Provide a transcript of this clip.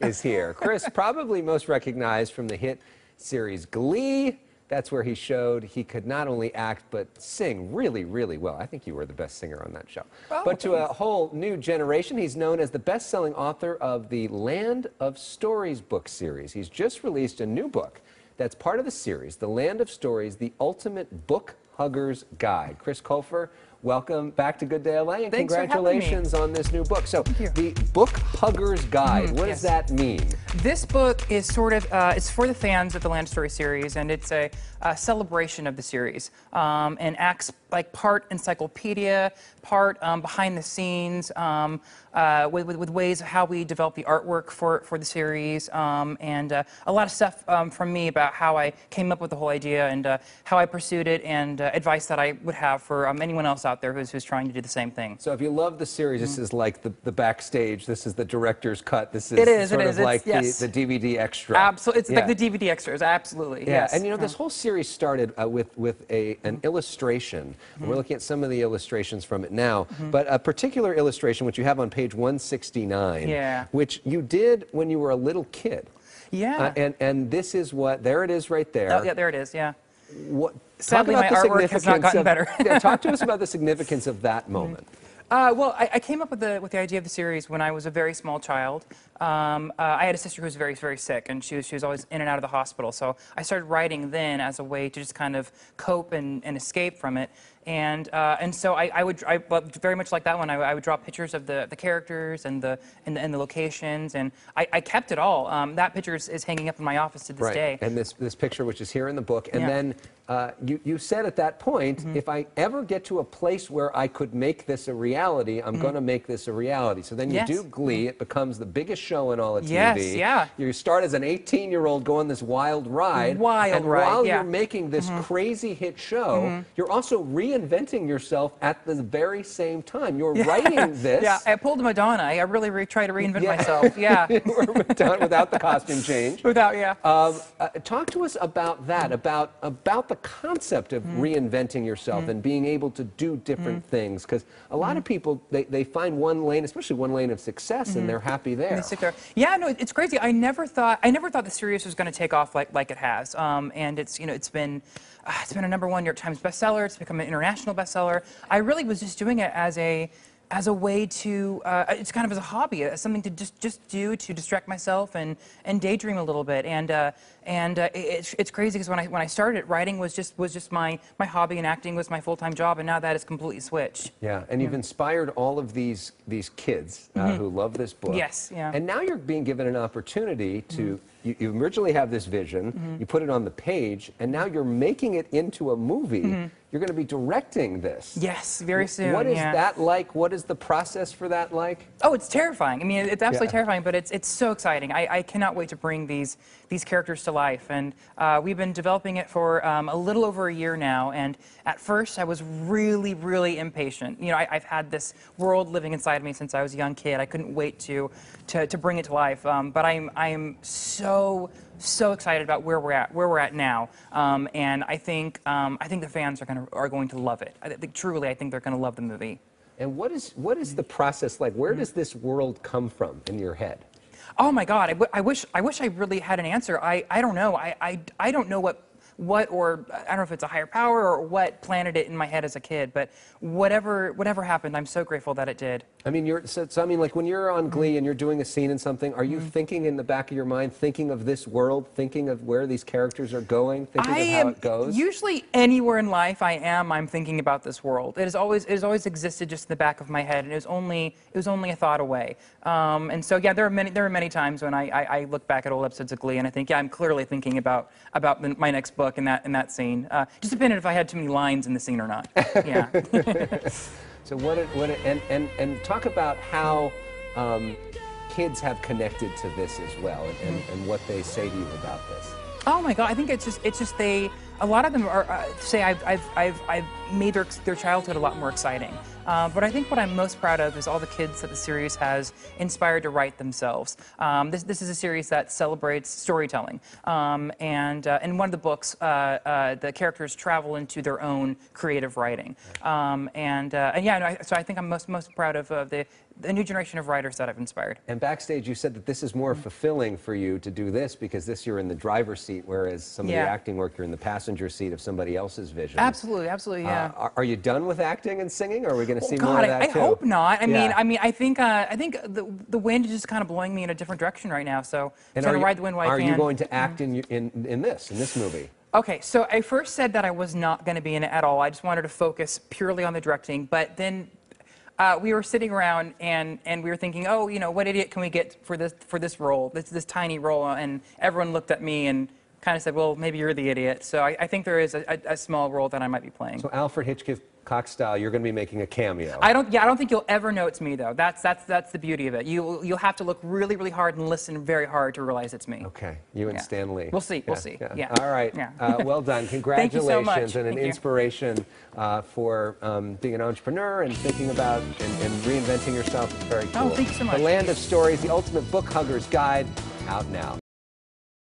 is here. Chris, probably most recognized from the hit series Glee. That's where he showed he could not only act but sing really, really well. I think you were the best singer on that show. Oh, but to a whole new generation, he's known as the best-selling author of the Land of Stories book series. He's just released a new book that's part of the series, The Land of Stories, The Ultimate Book Hugger's Guide. Chris Colfer, welcome back to Good Day LA, and Thanks congratulations on this new book. So, the Book Hugger's Guide, what does that mean? This book is sort of, it's for the fans of the Land Story series, and it's a celebration of the series, and acts like part encyclopedia, part behind the scenes, with ways of how we develop the artwork for the series, and a lot of stuff from me about how I came up with the whole idea and how I pursued it, and advice that I would have for anyone else out there who's trying to do the same thing. So if you love the series, this is like the backstage, this is the director's cut, this is sort of like the DVD extra. Absolutely, it's like the DVD extras, absolutely, yes. And you know, this whole series started with an illustration. We're looking at some of the illustrations from it now, but a particular illustration, which you have on page 169, which you did when you were a little kid. And this is what, there it is right there. Oh, yeah, there it is, yeah. Sadly, my artwork has not gotten better. Talk to us about the significance of that moment. Well, I came up with the idea of the series when I was a very small child. I had a sister who was very, very sick, and she was always in and out of the hospital. So I started writing then as a way to just kind of cope and escape from it. And so I very much like that one. I would draw pictures of the characters and the locations, and I kept it all. That picture is hanging up in my office to this day. And this picture, which is here in the book, and then you said at that point, if I ever get to a place where I could make this a reality, I'm going to make this a reality. So then you do Glee. It becomes the biggest show in all of TV. You start as an 18-year-old, go on this wild ride. And while you're making this crazy hit show, you're also reinventing yourself at the very same time. You're writing this. I pulled Madonna. I really try to reinvent myself. Madonna without the costume change. Talk to us about that, about the concept of reinventing yourself and being able to do different things, because a lot of people, they find one lane, especially one lane of success, and they're happy there. Yeah, no, it's crazy. I never thought the series was going to take off like it has, and it's been a #1 New York Times bestseller. It's become an international bestseller. I really was just doing it as a way to, it's kind of as a hobby, as something to just do to distract myself and daydream a little bit. And it's crazy because when I started, writing was just my hobby, and acting was my full-time job, and now that is completely switched. And you've inspired all of these kids who love this book. And now you're being given an opportunity to. You originally have this vision, you put it on the page, and now you're making it into a movie. You're going to be directing this. Yes, very soon. What is that like? What is the process for that like? Oh, it's terrifying. I mean, it's absolutely terrifying, but it's so exciting. I cannot wait to bring these characters to life. And we've been developing it for a little over a year now. And at first, I was really, really impatient. You know, I've had this world living inside of me since I was a young kid. I couldn't wait to bring it to life. But I'm so excited about where we're at now, and I think the fans are going to love it. I think they're going to love the movie. And what is the process like? Where does this world come from in your head? Oh my God! I wish I really had an answer. I don't know. I don't know or I don't know if it's a higher power or what planted it in my head as a kid, but whatever happened, I'm so grateful that it did. I mean, so I mean, like when you're on Glee and you're doing a scene in something, are you thinking in the back of your mind, thinking of this world, thinking of where these characters are going, thinking of how it goes? Usually anywhere in life I'm thinking about this world. It has always existed just in the back of my head, and it was only a thought away. And so yeah, there are many times when I look back at old episodes of Glee and I think, yeah, I'm clearly thinking about my next book in that scene. Just depended if I had too many lines in the scene or not. Yeah. So and talk about how kids have connected to this as well, and what they say to you about this. Oh my God, I think it's just a lot of them are say I've made their childhood a lot more exciting. But I think what I'm most proud of is all the kids that the series has inspired to write themselves. This is a series that celebrates storytelling, and in one of the books, the characters travel into their own creative writing, and yeah, no, so I think I'm most proud of the new generation of writers that I've inspired. And backstage, you said that this is more fulfilling for you to do this because this you're in the driver's seat, whereas some of the acting work you're in the passenger seat of somebody else's vision. Absolutely, absolutely, yeah. Are you done with acting and singing, or are we going to see God, more of that too? I hope not. I mean, I think the wind is just kind of blowing me in a different direction right now. So I'm trying to ride the wind while I can. Are you going to act in this movie? Okay, so I first said that I was not going to be in it at all. I just wanted to focus purely on the directing, but then. We were sitting around and we were thinking, oh, you know, what idiot can we get for this role, this tiny role? And everyone looked at me and kind of said, well, maybe you're the idiot. So I think there is a small role that I might be playing. So Alfred Hitchcock style, you're going to be making a cameo. I don't think you'll ever know it's me though. That's the beauty of it. You'll have to look really, really hard and listen very hard to realize it's me. Okay, you and Stan Lee. We'll see. We'll see. Yeah. All right. Yeah. Well done. Congratulations. Thank you so much. And an inspiration for being an entrepreneur and thinking about and reinventing yourself. It's very cool. Oh, thank you so much. The Land of Stories, the Ultimate Book Hugger's Guide, out now.